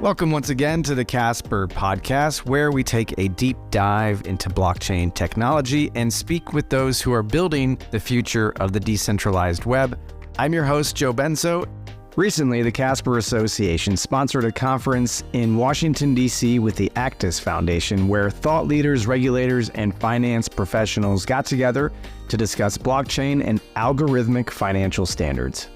Welcome once again to the Casper Podcast, where we take a deep dive into blockchain technology and speak with those who are building the future of the decentralized web. I'm your host, Joe Benzo. Recently, the Casper Association sponsored a conference in Washington, D.C. with the Actus Foundation, where thought leaders, regulators, and finance professionals got together to discuss blockchain and algorithmic financial standards.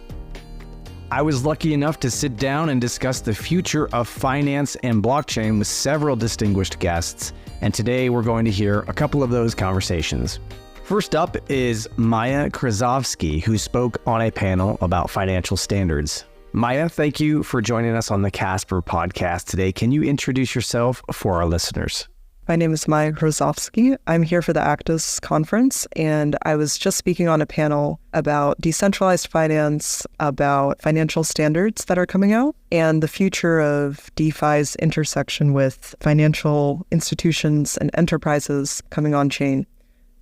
I was lucky enough to sit down and discuss the future of finance and blockchain with several distinguished guests, and today we're going to hear a couple of those conversations. First up is Maya Krasovsky, who spoke on a panel about financial standards. Maya, thank you for joining us on the Casper Podcast today. Can you introduce yourself for our listeners? My name is Mark Greenslade. I'm here for the Actus conference, and I was just speaking on a panel about decentralized finance, about financial standards that are coming out, and the future of DeFi's intersection with financial institutions and enterprises coming on chain.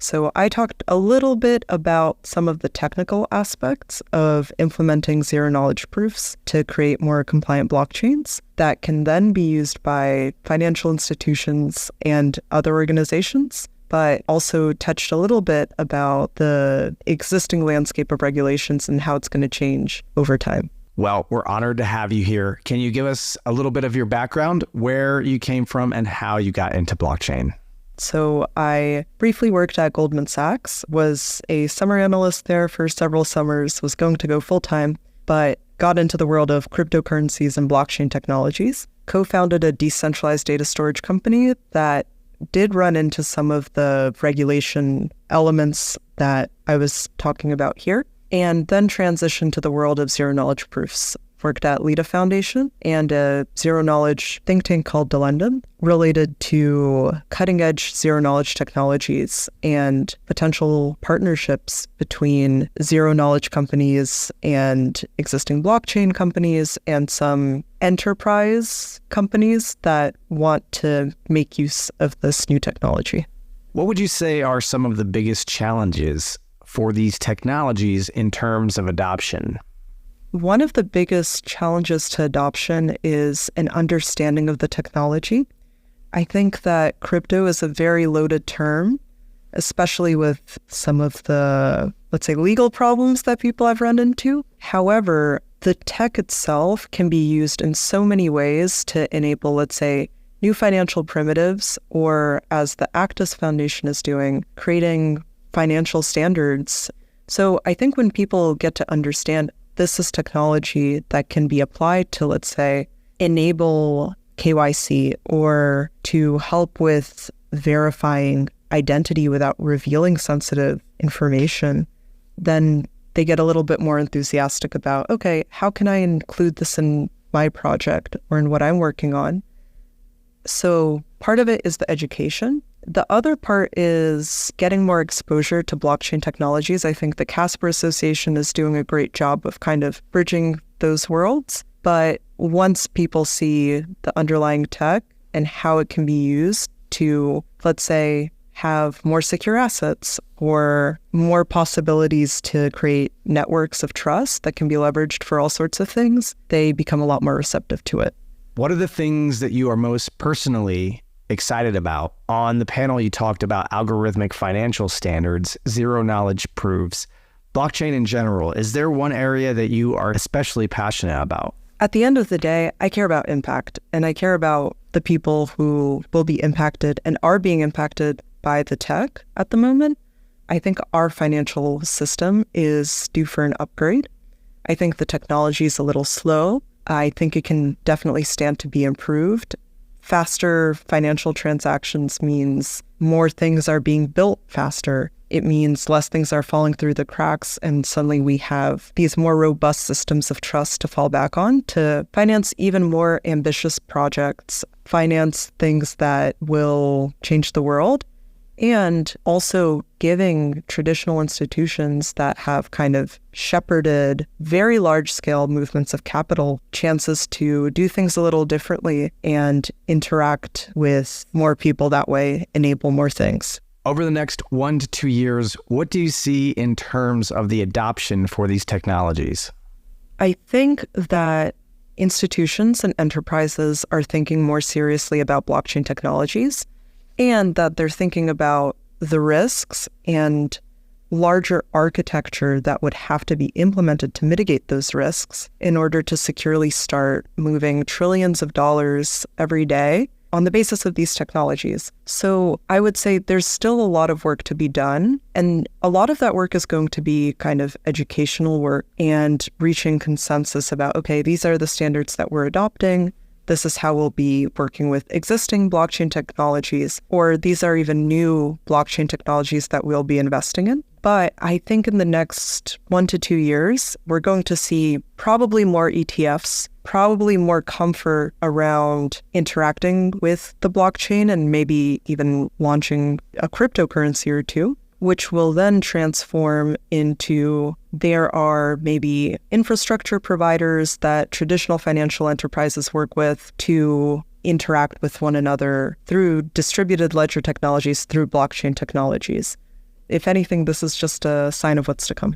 So I talked a little bit about some of the technical aspects of implementing zero-knowledge proofs to create more compliant blockchains that can then be used by financial institutions and other organizations, but also touched a little bit about the existing landscape of regulations and how it's going to change over time. Well, we're honored to have you here. Can you give us a little bit of your background, where you came from, and how you got into blockchain? So I briefly worked at Goldman Sachs, was a summer analyst there for several summers, was going to go full-time, but got into the world of cryptocurrencies and blockchain technologies, co-founded a decentralized data storage company that did run into some of the regulation elements that I was talking about here, and then transitioned to the world of zero-knowledge proofs. Worked at Leda Foundation and a zero-knowledge think tank called Delendum related to cutting-edge zero-knowledge technologies and potential partnerships between zero-knowledge companies and existing blockchain companies and some enterprise companies that want to make use of this new technology. What would you say are some of the biggest challenges for these technologies in terms of adoption? One of the biggest challenges to adoption is an understanding of the technology. I think that crypto is a very loaded term, especially with some of the, let's say, legal problems that people have run into. However, the tech itself can be used in so many ways to enable, let's say, new financial primitives, or as the Actus Foundation is doing, creating financial standards. So I think when people get to understand this is technology that can be applied to, let's say, enable KYC or to help with verifying identity without revealing sensitive information, then they get a little bit more enthusiastic about, okay, how can I include this in my project or in what I'm working on? So part of it is the education. The other part is getting more exposure to blockchain technologies. I think the Casper Association is doing a great job of kind of bridging those worlds. But once people see the underlying tech and how it can be used to, let's say, have more secure assets or more possibilities to create networks of trust that can be leveraged for all sorts of things, they become a lot more receptive to it. What are the things that you are most personally excited about? On the panel, you talked about algorithmic financial standards, zero-knowledge proofs, blockchain in general. Is there one area that you are especially passionate about? At the end of the day, I care about impact, and I care about the people who will be impacted and are being impacted by the tech at the moment. I think our financial system is due for an upgrade. I think the technology is a little slow. I think it can definitely stand to be improved. Faster financial transactions means more things are being built faster. It means less things are falling through the cracks, and suddenly we have these more robust systems of trust to fall back on to finance even more ambitious projects, finance things that will change the world, and also giving traditional institutions that have kind of shepherded very large-scale movements of capital chances to do things a little differently and interact with more people that way, enable more things. Over the next 1 to 2 years, what do you see in terms of the adoption for these technologies? I think that institutions and enterprises are thinking more seriously about blockchain technologies, and that they're thinking about the risks and larger architecture that would have to be implemented to mitigate those risks in order to securely start moving trillions of dollars every day on the basis of these technologies. So I would say there's still a lot of work to be done. And a lot of that work is going to be kind of educational work and reaching consensus about, okay, these are the standards that we're adopting. This is how we'll be working with existing blockchain technologies, or these are even new blockchain technologies that we'll be investing in. But I think in the next 1 to 2 years, we're going to see probably more ETFs, probably more comfort around interacting with the blockchain and maybe even launching a cryptocurrency or two, which will then transform into there are maybe infrastructure providers that traditional financial enterprises work with to interact with one another through distributed ledger technologies, through blockchain technologies. If anything, this is just a sign of what's to come.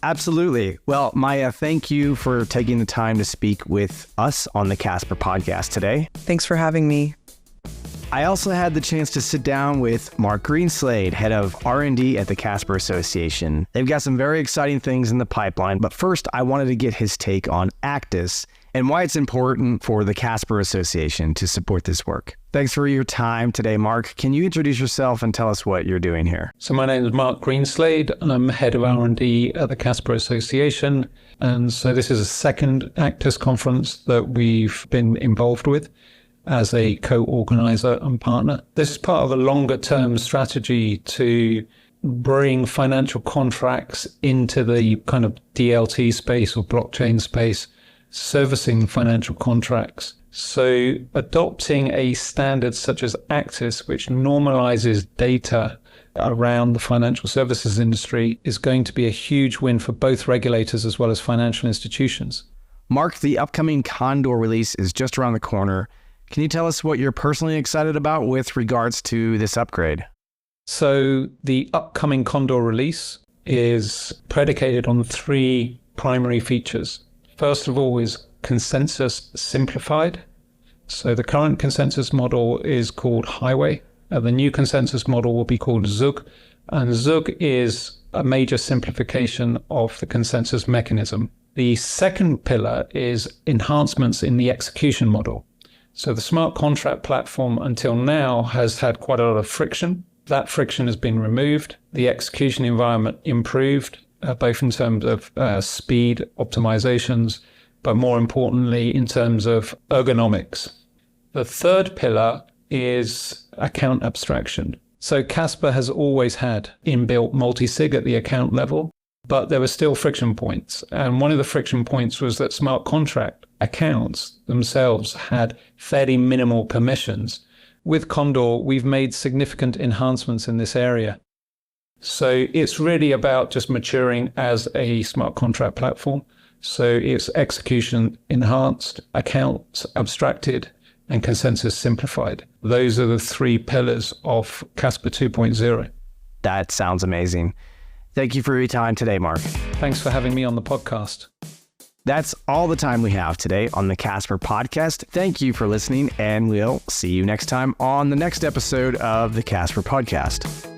Absolutely. Well, Maya, thank you for taking the time to speak with us on the Casper Podcast today. Thanks for having me. I also had the chance to sit down with Mark Greenslade, head of R&D at the Casper Association. They've got some very exciting things in the pipeline, but first I wanted to get his take on Actus and why it's important for the Casper Association to support this work. Thanks for your time today, Mark. Can you introduce yourself and tell us what you're doing here? So my name is Mark Greenslade. I'm head of R&D at the Casper Association. And so this is a second Actus conference that we've been involved with as a co-organizer and partner. This is part of a longer-term strategy to bring financial contracts into the kind of DLT space or blockchain space, servicing financial contracts. So adopting a standard such as Actus, which normalizes data around the financial services industry, is going to be a huge win for both regulators as well as financial institutions. Mark, the upcoming Condor release is just around the corner. Can you tell us what you're personally excited about with regards to this upgrade? So the upcoming Condor release is predicated on 3 primary features. First of all is consensus simplified. So the current consensus model is called Highway. The new consensus model will be called Zug. And Zug is a major simplification of the consensus mechanism. The second pillar is enhancements in the execution model. So the smart contract platform until now has had quite a lot of friction. That friction has been removed. The execution environment improved, both in terms of speed optimizations, but more importantly, in terms of ergonomics. The third pillar is account abstraction. So Casper has always had inbuilt multi-sig at the account level, but there were still friction points. And one of the friction points was that smart contract accounts themselves had fairly minimal permissions. With Condor, we've made significant enhancements in this area. So it's really about just maturing as a smart contract platform. So it's execution enhanced, accounts abstracted, and consensus simplified. Those are the 3 pillars of Casper 2.0. That sounds amazing. Thank you for your time today, Mark. Thanks for having me on the podcast. That's all the time we have today on the Casper Podcast. Thank you for listening, and we'll see you next time on the next episode of the Casper Podcast.